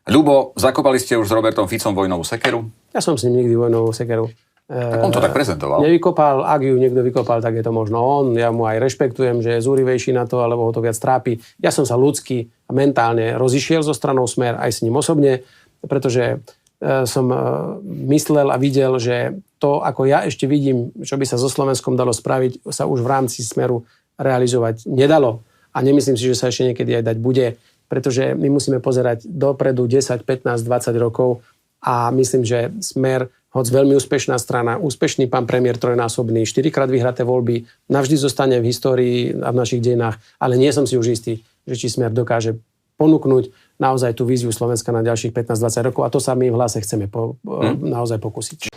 Ľubo, zakopali ste už s Robertom Ficom vojnovú sekeru? Ja som s ním nikdy vojnovú sekeru. Tak on to tak prezentoval. Nevykopal, ak ju niekto vykopal, tak je to možno on. Ja mu aj rešpektujem, že je zúrivejší na to, alebo ho to viac trápi. Ja som sa ľudsky a mentálne rozišiel so stranou Smer, aj s ním osobne, pretože som myslel a videl, že to, ako ja ešte vidím, čo by sa so Slovenskom dalo spraviť, sa už v rámci Smeru realizovať nedalo. A nemyslím si, že sa ešte niekedy aj dať bude, pretože my musíme pozerať dopredu 10, 15, 20 rokov a myslím, že Smer, hoď veľmi úspešná strana, úspešný pán premiér trojnásobný, 4-krát vyhraté voľby, navždy zostane v histórii a v našich dejinách, ale nie som si už istý, že či Smer dokáže ponúknuť naozaj tú víziu Slovenska na ďalších 15-20 rokov a to sa my v Hlase chceme naozaj pokúsiť.